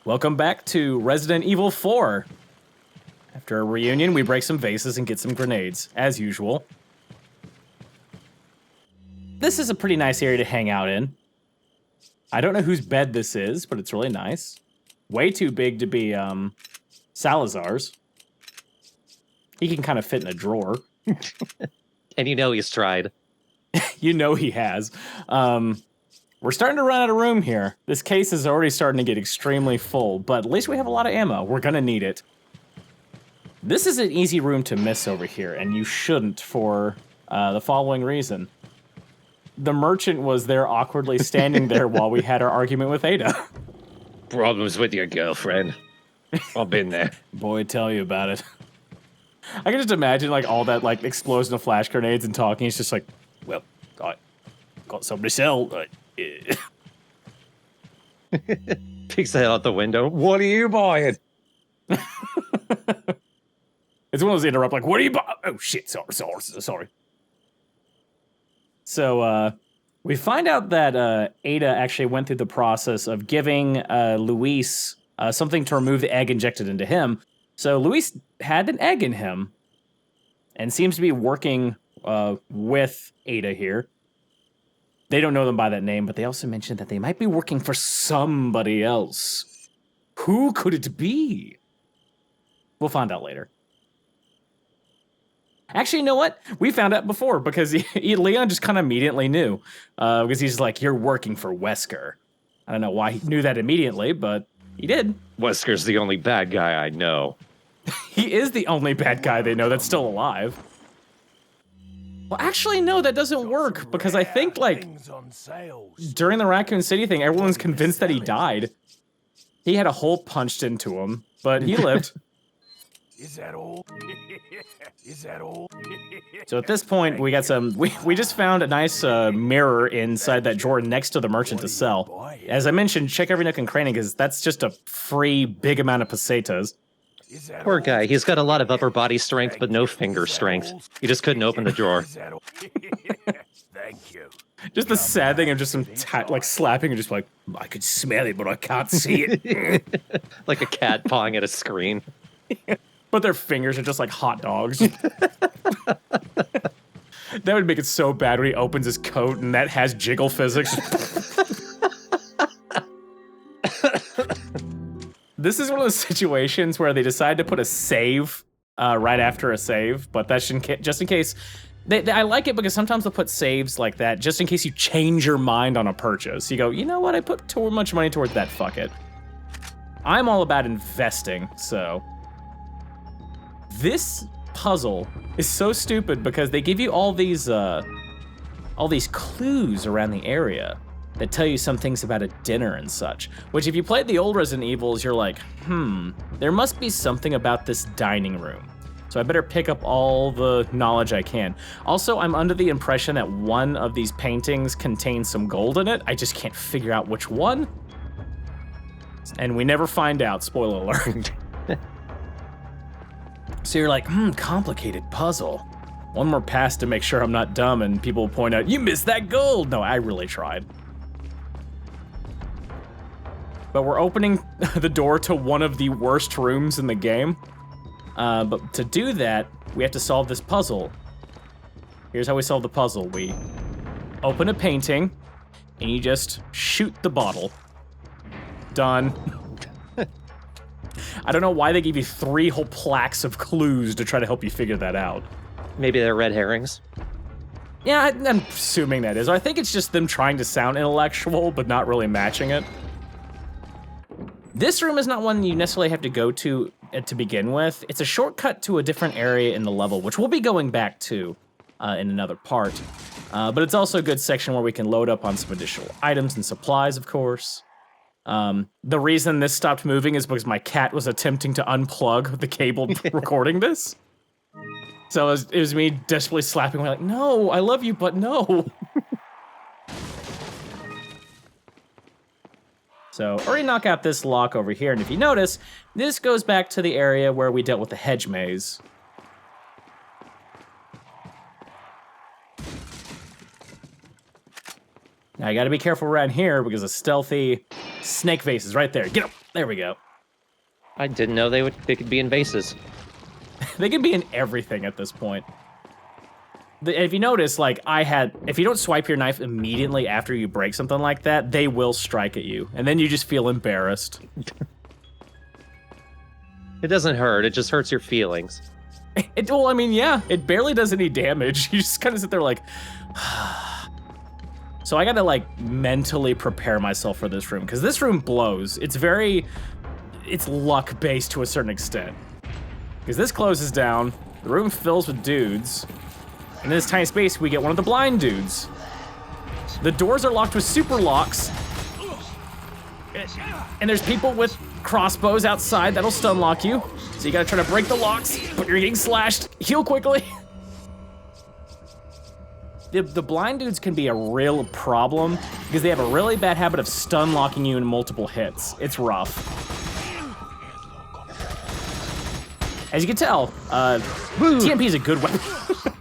Welcome back to Resident Evil 4. After a reunion, we break some vases and get some grenades, as usual. This is a pretty nice area to hang out in. I don't know whose bed this is, but it's really nice. Way too big to be, Salazar's. He can kind of fit in a drawer. And you know he's tried. You know he has. We're starting to run out of room here. This case is already starting to get extremely full, but at least we have a lot of ammo. We're gonna need it. This is an easy room to miss over here, and you shouldn't for the following reason. The merchant was there awkwardly standing there while we had our argument with Ada. Problems with your girlfriend. I've been there. Boy, tell you about it. I can just imagine like all that like explosion of flash grenades and talking. It's just like, well, I got something to sell. Peeks the head out the window. What are you buying? It's one of those interrupt, like, what are you buying? Oh shit, sorry. So, we find out that Ada actually went through the process of giving Luis something to remove the egg injected into him. So Luis had an egg in him and seems to be working with Ada here. They don't know them by that name, but they also mentioned that they might be working for somebody else. Who could it be? We'll find out later. Actually, you know what? We found out before because Leon just kind of immediately knew. Because he's like, you're working for Wesker. I don't know why he knew that immediately, but he did. Wesker's the only bad guy I know. He is the only bad guy they know that's still alive. Well, actually, no, that doesn't work because I think, like, during the Raccoon City thing, everyone's convinced that he died. He had a hole punched into him, but he lived. Is that all? Is that all? So at this point, we got some. We just found a nice mirror inside that drawer next to the merchant to sell. As I mentioned, check every nook and cranny because that's just a free big amount of pesetas. Poor guy. He's got a lot of upper body strength, but no finger strength. He just couldn't open the drawer. Thank you. Just the sad thing of just some like slapping and just like, I could smell it, but I can't see it. Like a cat pawing at a screen. But their fingers are just like hot dogs. That would make it so bad when he opens his coat and that has jiggle physics. This is one of those situations where they decide to put a save right after a save, but that's just in case. I like it because sometimes they'll put saves like that just in case you change your mind on a purchase. You go, you know what? I put too much money towards that. Fuck it. I'm all about investing, so. This puzzle is so stupid because they give you all these clues around the area that tell you some things about a dinner and such, which if you played the old Resident Evils, you're like, there must be something about this dining room. So I better pick up all the knowledge I can. Also, I'm under the impression that one of these paintings contains some gold in it. I just can't figure out which one. And we never find out, spoiler alert. So you're like, complicated puzzle. One more pass to make sure I'm not dumb and people point out, you missed that gold. No, I really tried. But we're opening the door to one of the worst rooms in the game. But to do that, we have to solve this puzzle. Here's how we solve the puzzle. We open a painting and you just shoot the bottle. Done. I don't know why they gave you 3 whole plaques of clues to try to help you figure that out. Maybe they're red herrings. Yeah, I'm assuming that is. I think it's just them trying to sound intellectual, but not really matching it. This room is not one you necessarily have to go to begin with. It's a shortcut to a different area in the level, which we'll be going back to in another part. But it's also a good section where we can load up on some additional items and supplies, of course. The reason this stopped moving is because my cat was attempting to unplug the cable recording this. So it was me desperately slapping me like, no, I love you, but no. So already knock out this lock over here, and if you notice, this goes back to the area where we dealt with the hedge maze. Now you gotta be careful around here because a stealthy Snake vases right there. Get them. There we go. I didn't know they could be in vases. They can be in everything at this point. If you notice, like, if you don't swipe your knife immediately after you break something like that, they will strike at you, and then you just feel embarrassed. It doesn't hurt, it just hurts your feelings. Well, I mean, yeah, it barely does any damage. You just kind of sit there like... So I gotta, like, mentally prepare myself for this room, because this room blows. It's luck-based to a certain extent. Because this closes down, the room fills with dudes, and in this tiny space, we get one of the blind dudes. The doors are locked with super locks. And there's people with crossbows outside that'll stun lock you. So you gotta try to break the locks, but you're getting slashed. Heal quickly. The blind dudes can be a real problem because they have a really bad habit of stun locking you in multiple hits. It's rough. As you can tell, TMP is a good weapon.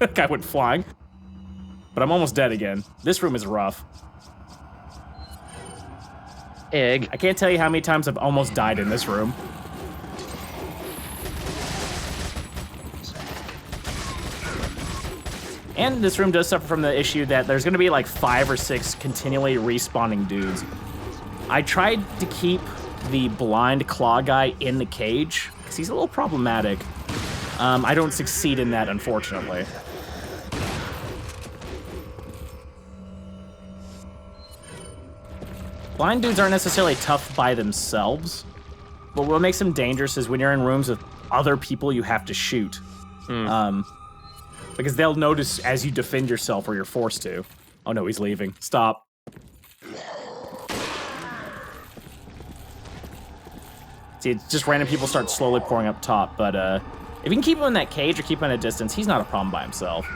That guy went flying. But I'm almost dead again. This room is rough. Egg. I can't tell you how many times I've almost died in this room. And this room does suffer from the issue that there's gonna be like 5 or 6 continually respawning dudes. I tried to keep the blind claw guy in the cage, because he's a little problematic. I don't succeed in that, unfortunately. Blind dudes aren't necessarily tough by themselves, but what makes them dangerous is when you're in rooms with other people you have to shoot. Because they'll notice as you defend yourself or you're forced to. Oh no, he's leaving. Stop. See, it's just random people start slowly pouring up top, but if you can keep him in that cage or keep him at a distance, he's not a problem by himself.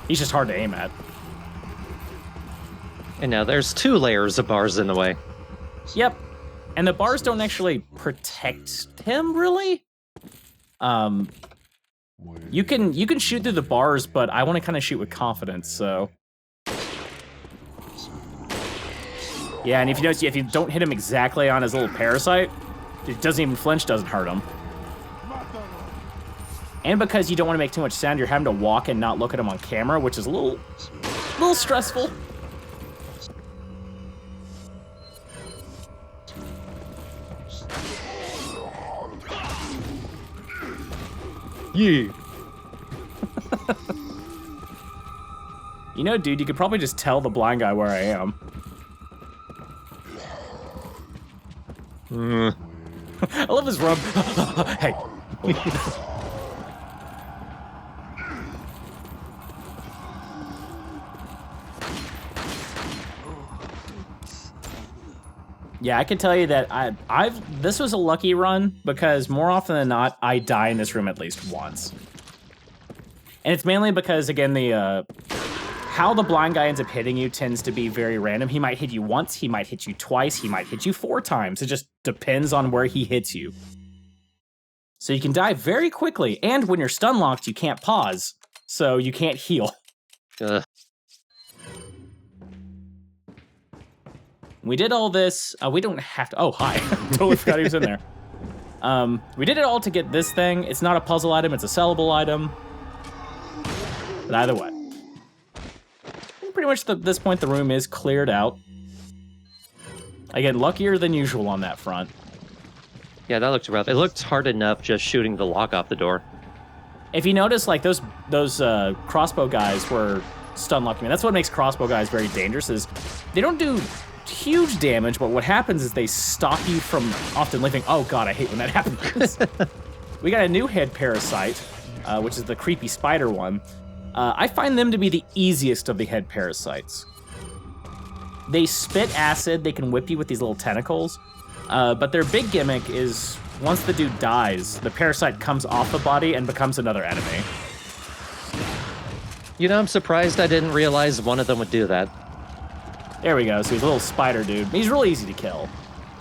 He's just hard to aim at. And now there's 2 layers of bars in the way. Yep. And the bars don't actually protect him, really. You can shoot through the bars, but I want to kind of shoot with confidence, so. Yeah, and if you notice, if you don't hit him exactly on his little parasite, it doesn't even flinch, doesn't hurt him. And because you don't want to make too much sound, you're having to walk and not look at him on camera, which is a little stressful. Yeah. You know, dude, you could probably just tell the blind guy where I am. I love his rub. Hey. Yeah, I can tell you that this was a lucky run because more often than not, I die in this room at least once. And it's mainly because, again, how the blind guy ends up hitting you tends to be very random. He might hit you once, he might hit you twice, he might hit you 4 times. It just depends on where he hits you. So you can die very quickly, and when you're stun locked, you can't pause, so you can't heal. We did all this. We don't have to. Oh, hi. Totally forgot he was in there. We did it all to get this thing. It's not a puzzle item, it's a sellable item. But either way. Pretty much at this point, the room is cleared out. Again, luckier than usual on that front. Yeah, that looked rough. It looked hard enough just shooting the lock off the door. If you notice, like, those crossbow guys were stun locking me. That's what makes crossbow guys very dangerous, is they don't do huge damage, but what happens is they stop you from often leaving. Oh god, I hate when that happens. We got a new head parasite, which is the creepy spider one. I find them to be the easiest of the head parasites. They spit acid, they can whip you with these little tentacles, but their big gimmick is once the dude dies, the parasite comes off the body and becomes another enemy. You know, I'm surprised I didn't realize one of them would do that. There we go, so he's a little spider dude. He's really easy to kill.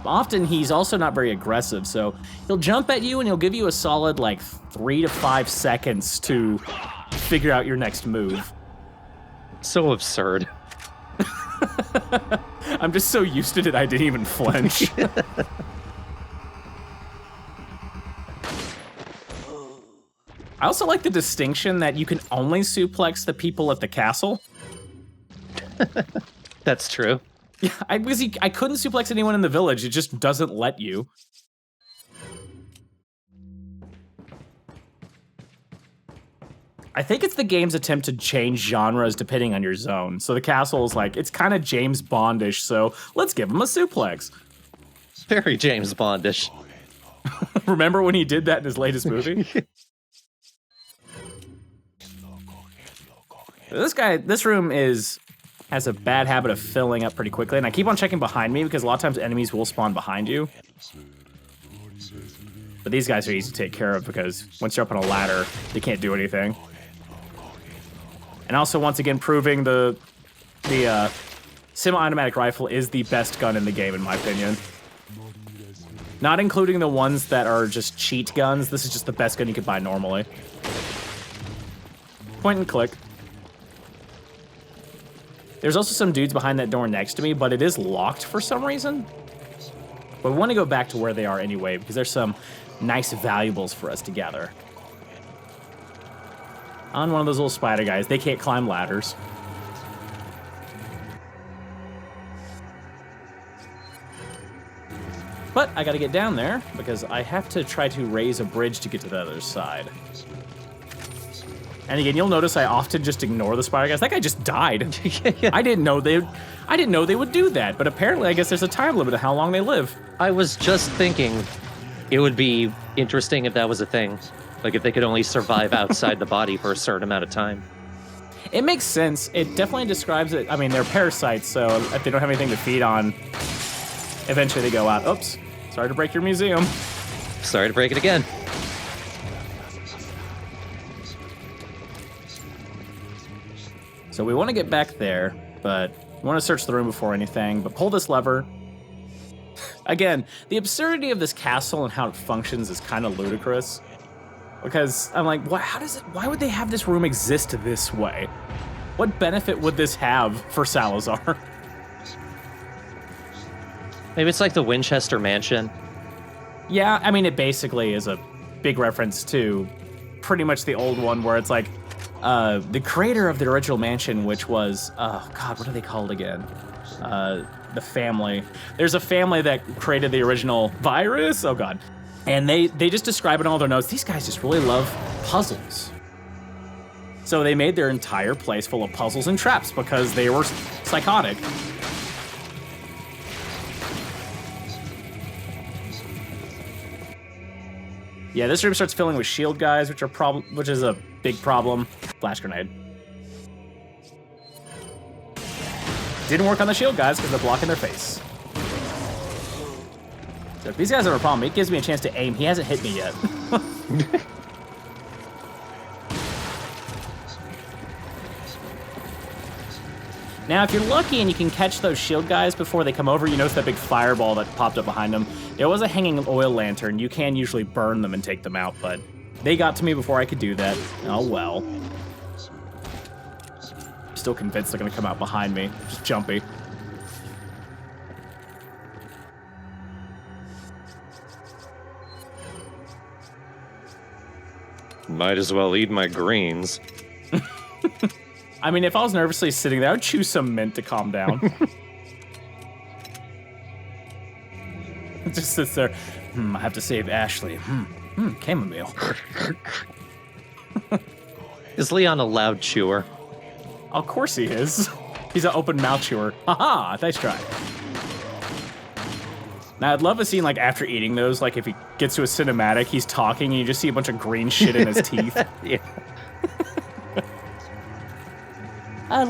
Often he's also not very aggressive, so he'll jump at you and he'll give you a solid like 3 to 5 seconds to figure out your next move. So absurd. I'm just so used to it, I didn't even flinch. I also like the distinction that you can only suplex the people at the castle. That's true. Yeah, I couldn't suplex anyone in the village. It just doesn't let you. I think it's the game's attempt to change genres depending on your zone. So the castle is like, it's kind of James Bondish, so let's give him a suplex. Very James Bondish. Remember when he did that in his latest movie? This room has a bad habit of filling up pretty quickly, and I keep on checking behind me because a lot of times enemies will spawn behind you. But these guys are easy to take care of because once you're up on a ladder, they can't do anything. And also, once again, proving the semi-automatic rifle is the best gun in the game, in my opinion. Not including the ones that are just cheat guns. This is just the best gun you could buy normally. Point and click. There's also some dudes behind that door next to me, but it is locked for some reason. But we want to go back to where they are anyway, because there's some nice valuables for us to gather. On one of those little spider guys. They can't climb ladders. But I gotta get down there, because I have to try to raise a bridge to get to the other side. And again, you'll notice I often just ignore the spider guys. That guy just died. Yeah. I didn't know they would do that, but apparently I guess there's a time limit to how long they live. I was just thinking it would be interesting if that was a thing. Like if they could only survive outside the body for a certain amount of time. It makes sense. It definitely describes it. I mean, they're parasites, so if they don't have anything to feed on, eventually they go out. Oops. Sorry to break your museum. Sorry to break it again. So we want to get back there, but we want to search the room before anything, but pull this lever. Again, the absurdity of this castle and how it functions is kind of ludicrous. Because I'm like, why would they have this room exist this way? What benefit would this have for Salazar? Maybe it's like the Winchester Mansion. Yeah, I mean, it basically is a big reference to pretty much the old one where it's like, the creator of the original mansion, which was, oh God, what are they called again? The family. There's a family that created the original virus. Oh God. And they just describe in all their notes, these guys just really love puzzles. So they made their entire place full of puzzles and traps because they were psychotic. Yeah, this room starts filling with shield guys, which is a big problem. Flash grenade. Didn't work on the shield guys because they're blocking their face. So if these guys are a problem, it gives me a chance to aim. He hasn't hit me yet. Now, if you're lucky and you can catch those shield guys before they come over, you notice that big fireball that popped up behind them. There was a hanging oil lantern. You can usually burn them and take them out, but they got to me before I could do that. Oh, well. Still convinced they're going to come out behind me. Just jumpy. Might as well eat my greens. I mean, if I was nervously sitting there, I would chew some mint to calm down. It just sits there. I have to save Ashley. Chamomile. Is Leon a loud chewer? Of course he is. He's an open mouth chewer. Haha, nice try. Now, I'd love a scene like after eating those, like if he gets to a cinematic, he's talking and you just see a bunch of green shit in his teeth. Yeah.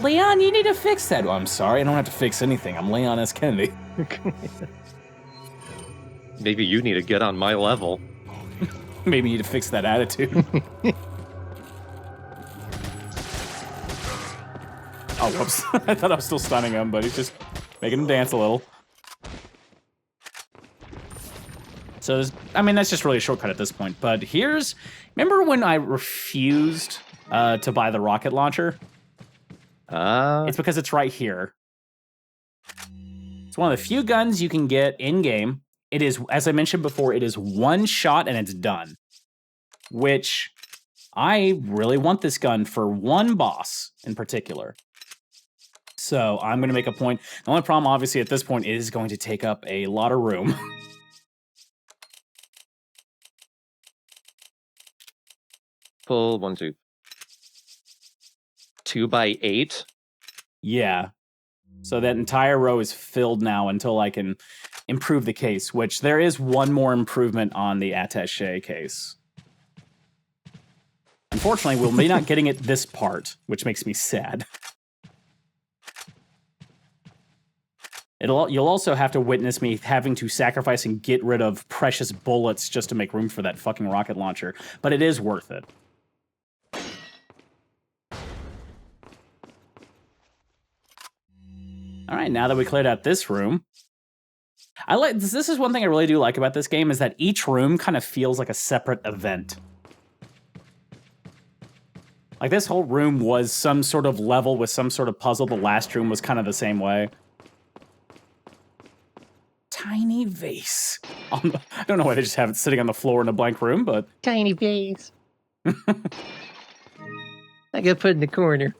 Leon, you need to fix that. Well, I'm sorry, I don't have to fix anything. I'm Leon S. Kennedy. Maybe you need to get on my level. Maybe you need to fix that attitude. Oh, whoops. I thought I was still stunning him, but he's just making him dance a little. So, that's just really a shortcut at this point. But remember when I refused to buy the rocket launcher? It's because it's right here. It's one of the few guns you can get in-game. It is, as I mentioned before, it is one shot and it's done. Which, I really want this gun for one boss in particular. So I'm going to make a point. The only problem, obviously, at this point is going to take up a lot of room. Full 1, 2. 2 by 8? Yeah. So that entire row is filled now until I can improve the case, which there is one more improvement on the attaché case. Unfortunately, we'll be not getting it this part, which makes me sad. You'll also have to witness me having to sacrifice and get rid of precious bullets just to make room for that fucking rocket launcher, but it is worth it. All right, now that we cleared out this room, I like this is one thing I really do like about this game is that each room kind of feels like a separate event. Like this whole room was some sort of level with some sort of puzzle. The last room was kind of the same way. Tiny vase. I don't know why they just have it sitting on the floor in a blank room, but Tiny vase. I got put in the corner.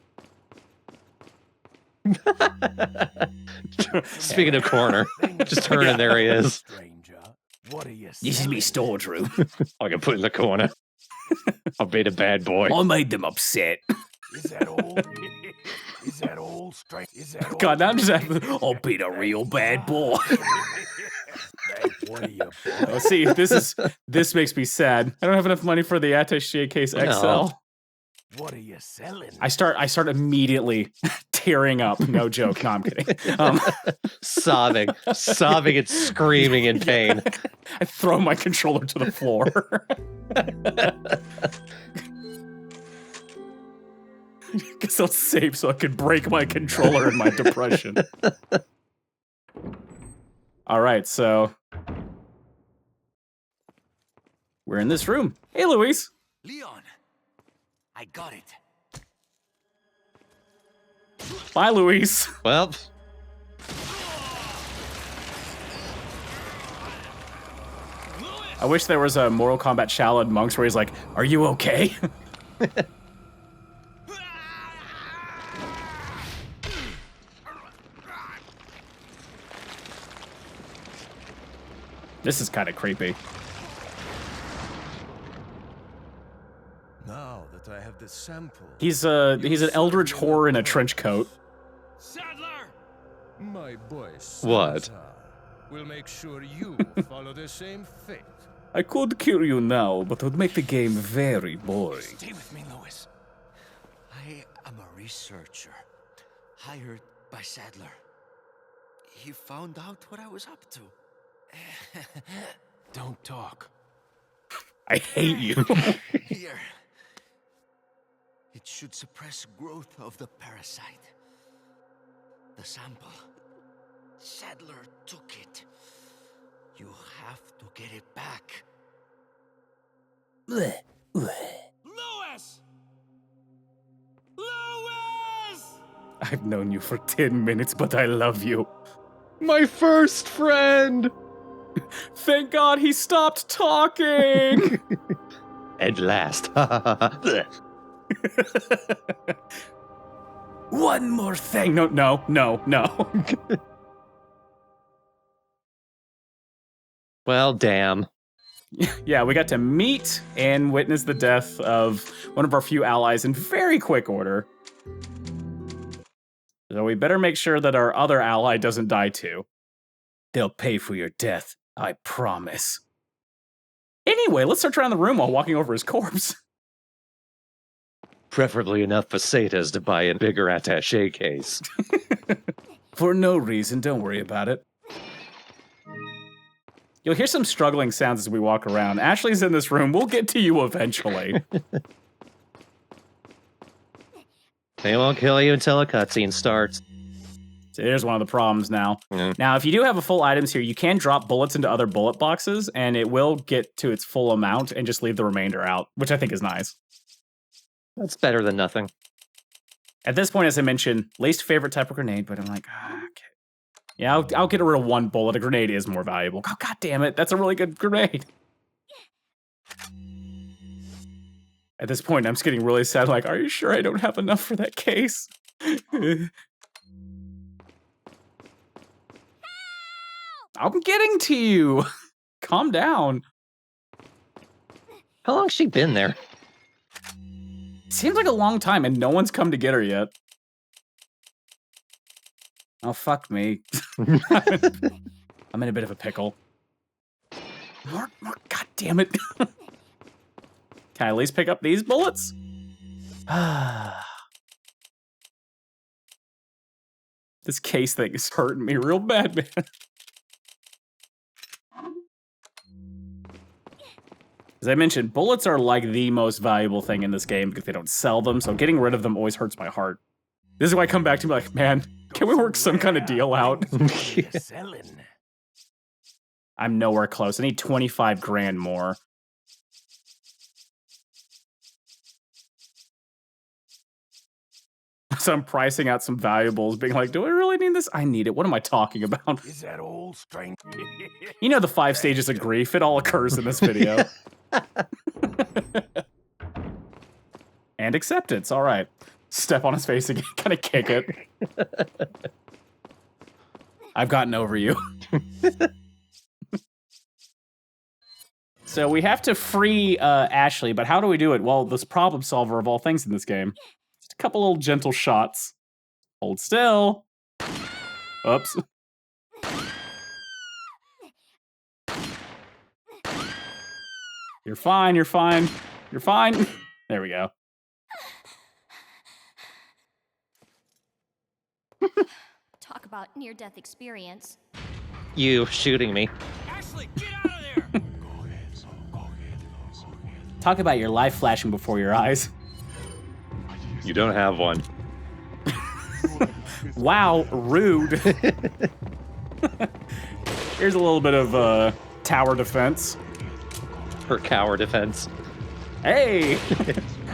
Speaking of corner, just turn and there he is. Stranger, what are you this is me storage room. I got put in the corner. I'll be the bad boy. I made them upset. Is that all? Is that all, stranger? Is that all? God, now I'm just having, I'll be the real bad boy. What are you? Oh, see, this makes me sad. I don't have enough money for the attaché case XL. No. What are you selling? I start immediately tearing up. No joke. No, I'm kidding. Sobbing and screaming in pain. I throw my controller to the floor. Guess I'll save so I could break my controller in my depression. All right, so we're in this room. Hey, Luis. Leon, I got it. Bye, Luis. Well, I wish there was a Mortal Kombat Shaolin Monks where he's like, "Are you okay?" This is kind of creepy. Now that I have the sample, He's an eldritch horror in a trench coat. Sadler, my boy. What? Will make sure you follow the same fate. I could kill you now, but it would make the game very boring. Stay with me, Louis. I am a researcher, hired by Sadler. He found out what I was up to. Don't talk. I hate you. Here. It should suppress growth of the parasite. The sample. Sadler took it. You have to get it back. Louis! Louis! I've known you for 10 minutes, but I love you. my first friend. Thank God he stopped talking. At last. One more thing. No. Well, damn. Yeah, we got to meet and witness the death of one of our few allies in very quick order. So we better make sure that our other ally doesn't die too. They'll pay for your death, I promise. Anyway, let's search around the room while walking over his corpse. Preferably enough pesetas to buy a bigger attaché case. For no reason, don't worry about it. You'll hear some struggling sounds as we walk around. Ashley's in this room. We'll get to you eventually. They won't kill you until a cutscene starts. So here's one of the problems now. Mm. Now, if you do have a full items here, you can drop bullets into other bullet boxes, and it will get to its full amount and just leave the remainder out, which I think is nice. That's better than nothing. At this point, as I mentioned, least favorite type of grenade, but I'm like, okay. Yeah, I'll get rid of one bullet. A grenade is more valuable. Oh, God damn it. That's a really good grenade. At this point, I'm just getting really sad. Like, are you sure I don't have enough for that case? I'm getting to you. Calm down. How long's she been there? Seems like a long time, and no one's come to get her yet. Oh, fuck me. I'm in a bit of a pickle. More, God damn it. Can I at least pick up these bullets? This case thing is hurting me real bad, man. As I mentioned, bullets are like the most valuable thing in this game because they don't sell them, so getting rid of them always hurts my heart. This is why I come back to be like, man, can we work some kind of deal out? I'm nowhere close. I need 25 grand more. So I'm pricing out some valuables, being like, do I really need this? I need it. What am I talking about? Is that old strength? You know the 5 stages of grief. It all occurs in this video. And acceptance. All right. Step on his face again. Kind of kick it. I've gotten over you. So we have to free Ashley, but how do we do it? Well, this problem solver of all things in this game. Just a couple little gentle shots. Hold still. Oops. You're fine, you're fine. You're fine. There we go. Talk about near-death experience. You shooting me. Ashley, get out of there! Talk about your life flashing before your eyes. You don't have one. Wow, rude. Here's a little bit of tower defense. Her cower defense. Hey!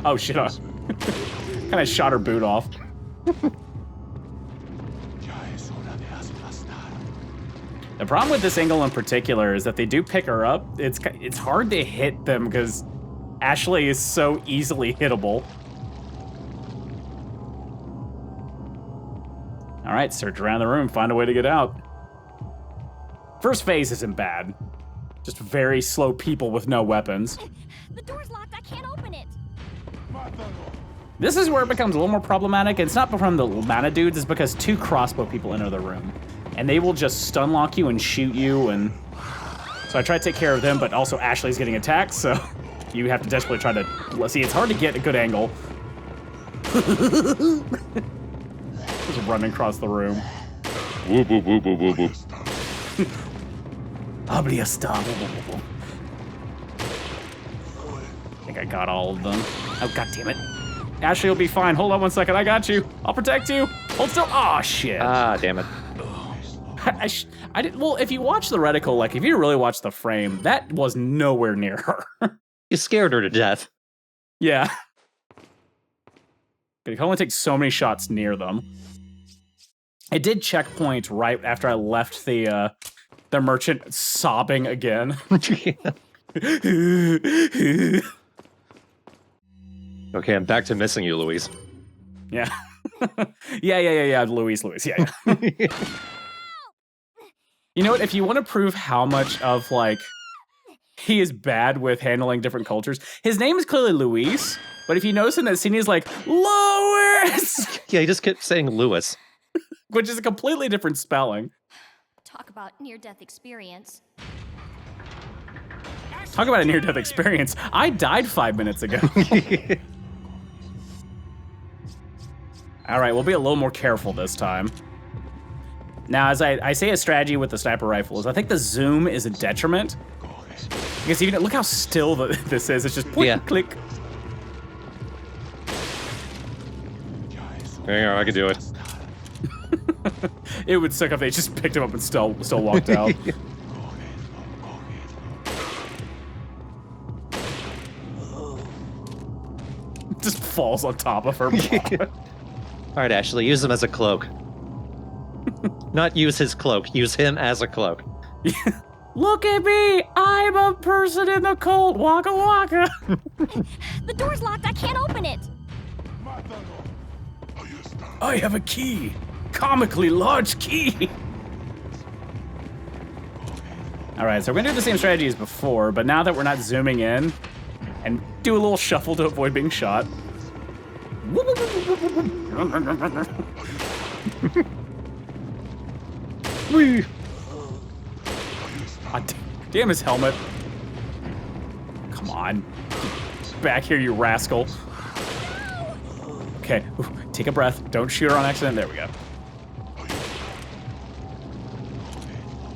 Oh shit! Kind of shot her boot off. The problem with this angle in particular is that they do pick her up. It's hard to hit them because Ashley is so easily hittable. All right, search around the room, find a way to get out. First phase isn't bad. Just very slow people with no weapons. The door's locked. I can't open it. This is where it becomes a little more problematic. It's not from the mana dudes, it's because 2 crossbow people enter the room. And they will just stun lock you and shoot you, and so I try to take care of them, but also Ashley's getting attacked, so you have to desperately try to, let's see, it's hard to get a good angle. Just running across the room. Whoop, whoop, whoop, whoop, whoop, whoop. Obliasta. I think I got all of them. Oh, god damn it. Ashley will be fine. Hold on one second. I got you. I'll protect you. Hold still. Oh, shit. Ah, damn it. I didn't. Well, if you watch the reticle, like if you really watch the frame, that was nowhere near her. You scared her to death. Yeah. You can only take so many shots near them. It did checkpoint right after I left the merchant sobbing again. Okay, I'm back to missing you, Louise. Yeah. yeah, Louise, yeah. You know what, if you want to prove how much of, like, he is bad with handling different cultures, his name is clearly Luis, but if you notice in that scene, he's like, Lois! Yeah, he just kept saying Lewis. Which is a completely different spelling. Talk about near-death experience. Talk about a near-death experience. I died 5 minutes ago. All right, we'll be a little more careful this time. Now, as I say, a strategy with the sniper rifle is I think the zoom is a detriment. Because even look how still this is. It's just point, click. There you go, I can do it. It would suck if they just picked him up and still walked out. Just falls on top of her. All right, Ashley, use them as a cloak. Not use his cloak. Use him as a cloak. Look at me! I'm a person in the cult! Waka waka! The door's locked. I can't open it. I have a key! Comically large key! Alright, so we're gonna do the same strategy as before, but now that we're not zooming in, and do a little shuffle to avoid being shot. Whee! Damn his helmet. Come on. Back here, you rascal. Okay, take a breath. Don't shoot her on accident. There we go.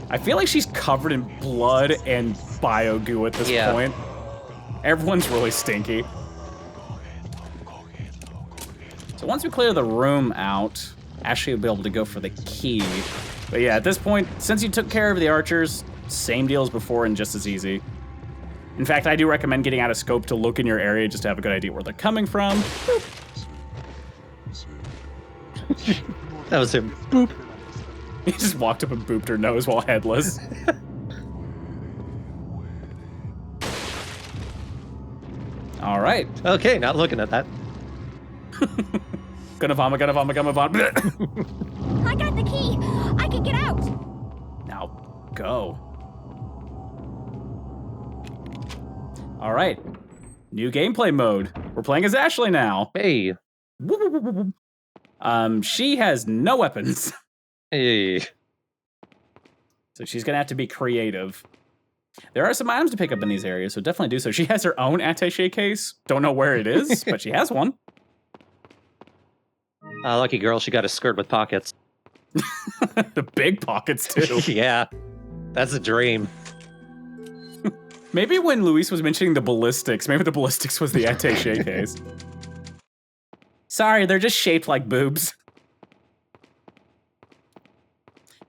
I feel like she's covered in blood and bio goo at this point. Everyone's really stinky. So once we clear the room out, Ashley will be able to go for the key. But yeah, at this point, since you took care of the archers, same deal as before and just as easy. In fact, I do recommend getting out of scope to look in your area just to have a good idea where they're coming from. That was him. Boop. He just walked up and booped her nose while headless. All right. Okay, not looking at that. Gonna vomit. I got the key. I can get out. Now, go. All right. New gameplay mode. We're playing as Ashley now. Hey. She has no weapons. Hey. So she's gonna have to be creative. There are some items to pick up in these areas, so definitely do so. She has her own attaché case. Don't know where it is, but she has one. Lucky girl, she got a skirt with pockets. The big pockets, too. Yeah, that's a dream. Maybe when Luis was mentioning the ballistics, maybe the ballistics was the attaché case. Sorry, they're just shaped like boobs.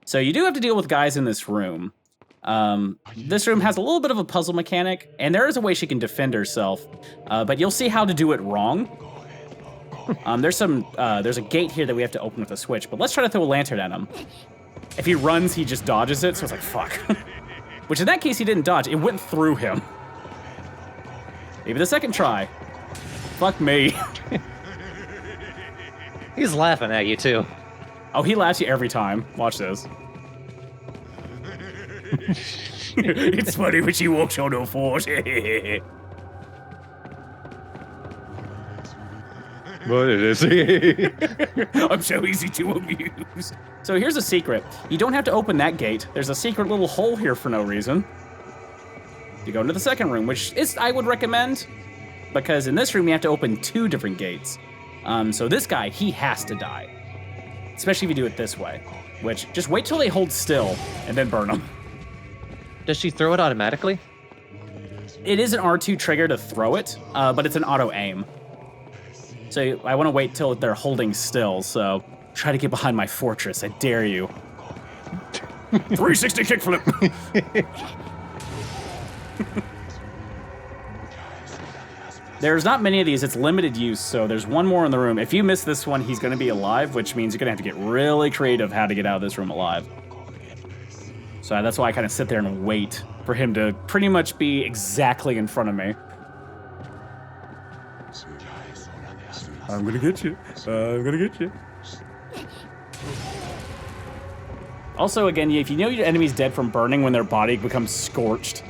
So you do have to deal with guys in this room. This room has a little bit of a puzzle mechanic, and there is a way she can defend herself, but you'll see how to do it wrong. There's a gate here that we have to open with a switch, but let's try to throw a lantern at him. If he runs, he just dodges it, so it's like, fuck. Which in that case, he didn't dodge, it went through him. Maybe the second try. Fuck me. He's laughing at you, too. Oh, he laughs you every time. Watch this. It's funny when she walks on her foot. What is he? I'm so easy to amuse. So here's a secret. You don't have to open that gate. There's a secret little hole here for no reason. You go into the second room, which is I would recommend, because in this room you have to open 2 different gates. So this guy, he has to die. Especially if you do it this way. Which, just wait till they hold still, and then burn them. Does she throw it automatically? It is an R2 trigger to throw it, but it's an auto-aim. So I want to wait till they're holding still, so try to get behind my fortress, I dare you. 360 kickflip! There's not many of these, it's limited use, so there's one more in the room. If you miss this one, he's gonna be alive, which means you're gonna have to get really creative how to get out of this room alive. So that's why I kind of sit there and wait for him to pretty much be exactly in front of me. I'm gonna get you. I'm gonna get you. Also, again, if you know your enemy's dead from burning when their body becomes scorched.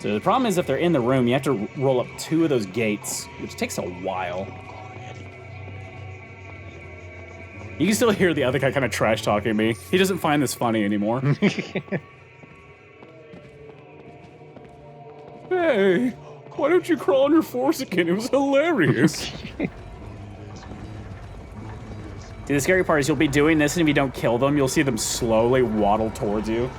So the problem is if they're in the room, you have to roll up 2 of those gates, which takes a while. You can still hear the other guy kind of trash talking me. He doesn't find this funny anymore. Hey, why don't you crawl on your foreskin? It was hilarious. See, the scary part is you'll be doing this, and if you don't kill them, you'll see them slowly waddle towards you.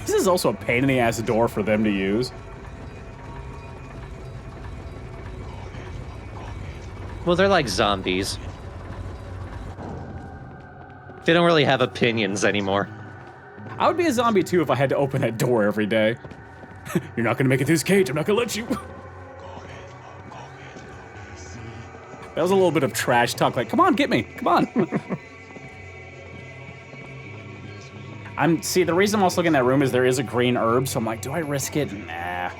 This is also a pain in the ass door for them to use. Well, they're like zombies. They don't really have opinions anymore. I would be a zombie too if I had to open that door every day. You're not gonna make it through this cage, I'm not gonna let you. That was a little bit of trash talk, like, come on, get me, come on. See, the reason I'm also looking in that room is there is a green herb, so I'm like, do I risk it? Nah.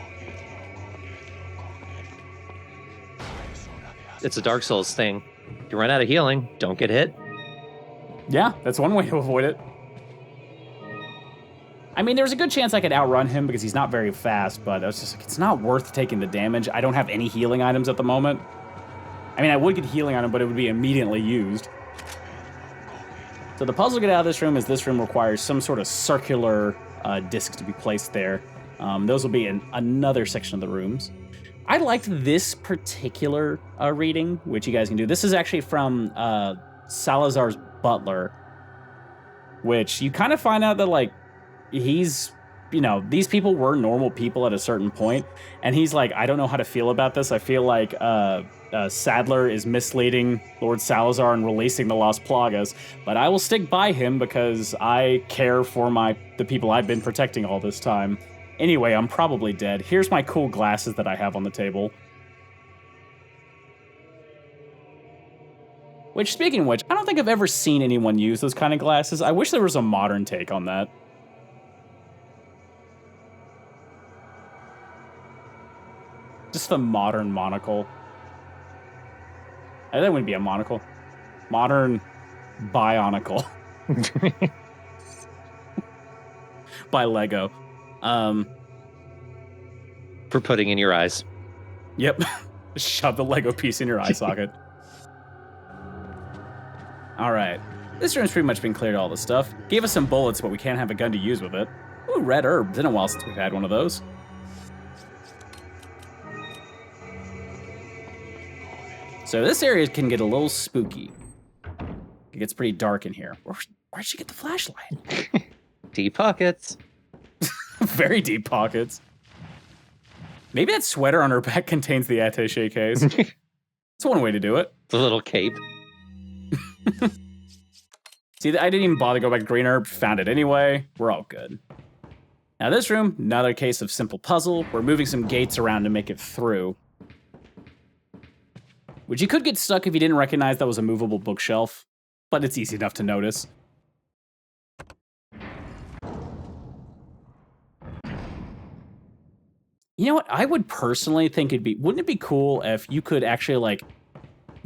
It's a Dark Souls thing. If you run out of healing, don't get hit. Yeah, that's one way to avoid it. I mean, there's a good chance I could outrun him because he's not very fast, but I was just like, it's not worth taking the damage. I don't have any healing items at the moment. I mean, I would get healing item, but it would be immediately used. So the puzzle to get out of this room is this room requires some sort of circular disc to be placed there. Those will be in another section of the rooms. I liked this particular reading, which you guys can do. This is actually from Salazar's butler, which you kind of find out that, like, he's, you know, these people were normal people at a certain point, and he's like, I don't know how to feel about this. I feel like Sadler is misleading Lord Salazar and releasing the Las Plagas, but I will stick by him because I care for the people I've been protecting all this time. Anyway, I'm probably dead. Here's my cool glasses that I have on the table. Which, speaking of which, I don't think I've ever seen anyone use those kind of glasses. I wish there was a modern take on that. Just the modern monocle. That wouldn't be a monocle. Modern bionicle. By Lego. For putting in your eyes. Yep. Shove the Lego piece in your eye socket. All right. This room's pretty much been cleared of all the stuff. Gave us some bullets, but we can't have a gun to use with it. Ooh, red herb. It's been a while since we've had one of those. So this area can get a little spooky. It gets pretty dark in here. Where'd she get the flashlight? Deep pockets. Very deep pockets. Maybe that sweater on her back contains the attaché case. It's one way to do it. The little cape. See, I didn't even bother to go back to green herb. Found it anyway. We're all good. Now this room, another case of simple puzzle. We're moving some gates around to make it through. Which you could get stuck if you didn't recognize that was a movable bookshelf, but it's easy enough to notice. You know what? I would personally think wouldn't it be cool if you could actually, like,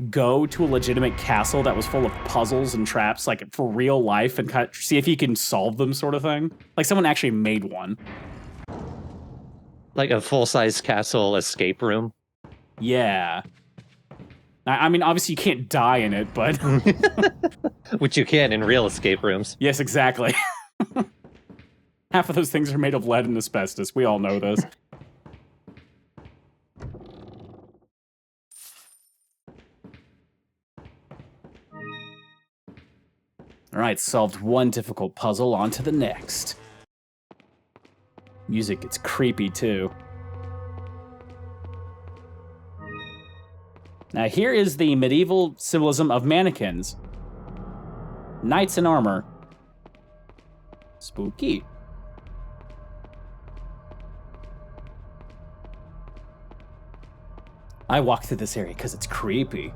go to a legitimate castle that was full of puzzles and traps, like, for real life, and kind of see if you can solve them, sort of thing? Like, someone actually made one. Like a full-size castle escape room. Yeah. I mean, obviously you can't die in it, but... Which you can in real escape rooms. Yes, exactly. Half of those things are made of lead and asbestos. We all know this. All right, solved one difficult puzzle, on to the next. Music gets creepy, too. Now, here is the medieval symbolism of mannequins. Knights in armor. Spooky. I walk through this area because it's creepy.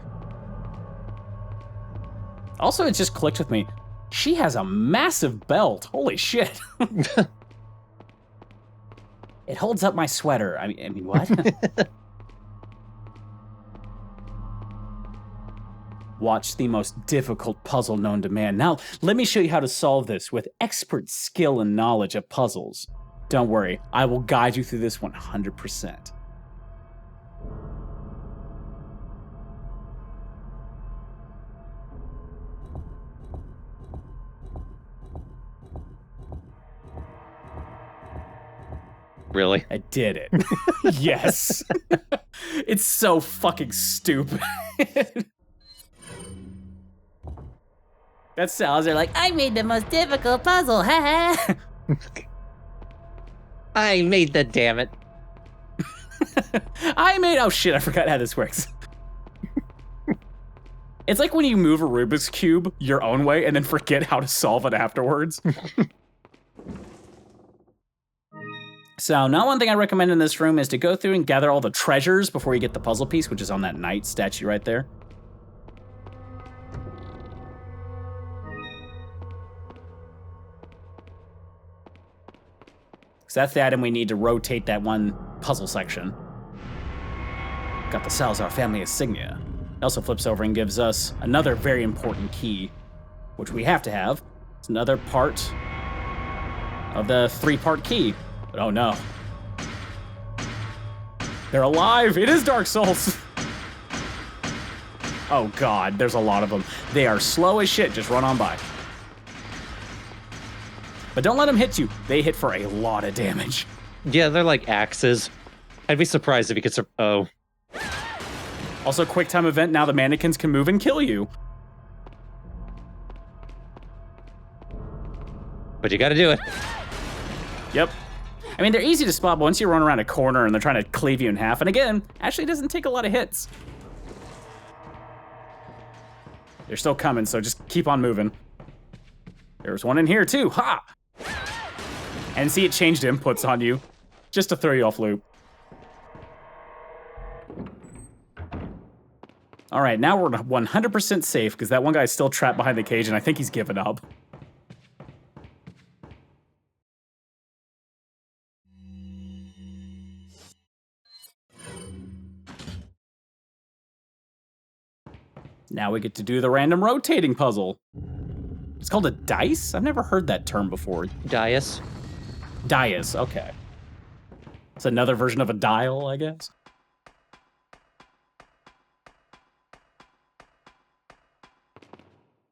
Also, it just clicked with me. She has a massive belt. Holy shit. It holds up my sweater. I mean, what? Watch the most difficult puzzle known to man. Now, let me show you how to solve this with expert skill and knowledge of puzzles. Don't worry, I will guide you through this 100%. Really? I did it. Yes. It's so fucking stupid. That sounds like, I made the most difficult puzzle, ha. I made the damn it. Oh shit, I forgot how this works. It's like when you move a Rubik's Cube your own way and then forget how to solve it afterwards. So now one thing I recommend in this room is to go through and gather all the treasures before you get the puzzle piece, which is on that knight statue right there. Because that's the item we need to rotate that one puzzle section. Got the Salazar family insignia. It also flips over and gives us another very important key, which we have to have. It's another part of the 3-part key. But oh no. They're alive! It is Dark Souls! Oh god, there's a lot of them. They are slow as shit, just run on by. But don't let them hit you. They hit for a lot of damage. Yeah, they're like axes. I'd be surprised if you could... Oh. Also, quick time event, now the mannequins can move and kill you. But you gotta do it. Yep. I mean, they're easy to spot, but once you run around a corner and they're trying to cleave you in half, and again, actually doesn't take a lot of hits. They're still coming, so just keep on moving. There's one in here too, ha! And see, it changed inputs on you, just to throw you off loop. All right, now we're 100% safe, because that one guy's still trapped behind the cage, and I think he's given up. Now we get to do the random rotating puzzle. It's called a dice? I've never heard that term before. Dais. Dice, okay. It's another version of a dial, I guess.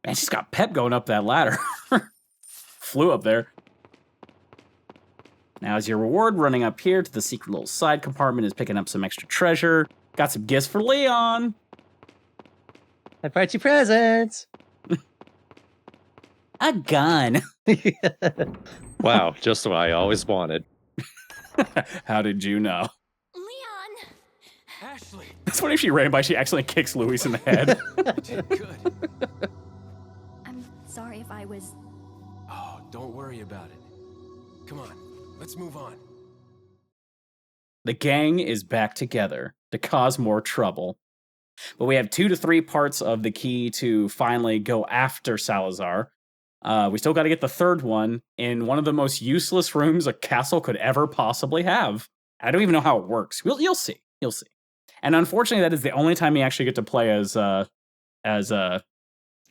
Man, she's got pep going up that ladder. Flew up there. Now, as your reward, running up here to the secret little side compartment is picking up some extra treasure. Got some gifts for Leon. I brought you presents. A gun. Wow, just what I always wanted. How did you know? Leon! Ashley, That's what if she ran by, she accidentally kicks Luis in the head. you did good. I'm sorry if I was... Oh, don't worry about it. Come on, let's move on. The gang is back together to cause more trouble. But we have 2 to 3 parts of the key to finally go after Salazar. We still got to get the third one in one of the most useless rooms a castle could ever possibly have. I don't even know how it works. You'll see. You'll see. And unfortunately, that is the only time you actually get to play as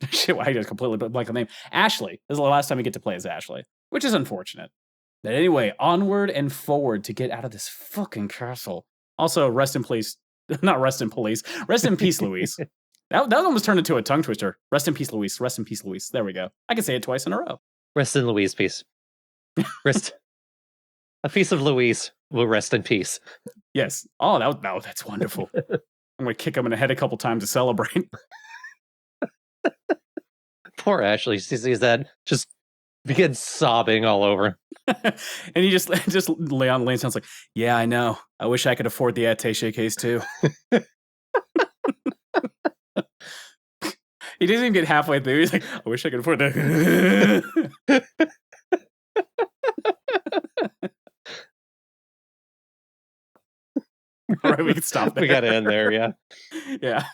shit, I just completely blank on the name. Ashley. This is the last time you get to play as Ashley, which is unfortunate. But anyway, onward and forward to get out of this fucking castle. Also, rest in peace. Not rest in police. Rest in peace, Luis. That almost turned into a tongue twister. Rest in peace, Luis. Rest in peace, Luis. There we go. I can say it twice in a row. Rest in Louise peace. Rest. A piece of Louise will rest in peace. Yes. Oh, that's wonderful. I'm going to kick him in the head a couple times to celebrate. Poor Ashley. She sees that, just begins sobbing all over. And he just Leon Lane sounds like, yeah, I know. I wish I could afford the attaché case too. He doesn't even get halfway through. He's like, I wish I could afford that. All right, we can stop there. We gotta end there, yeah. Yeah.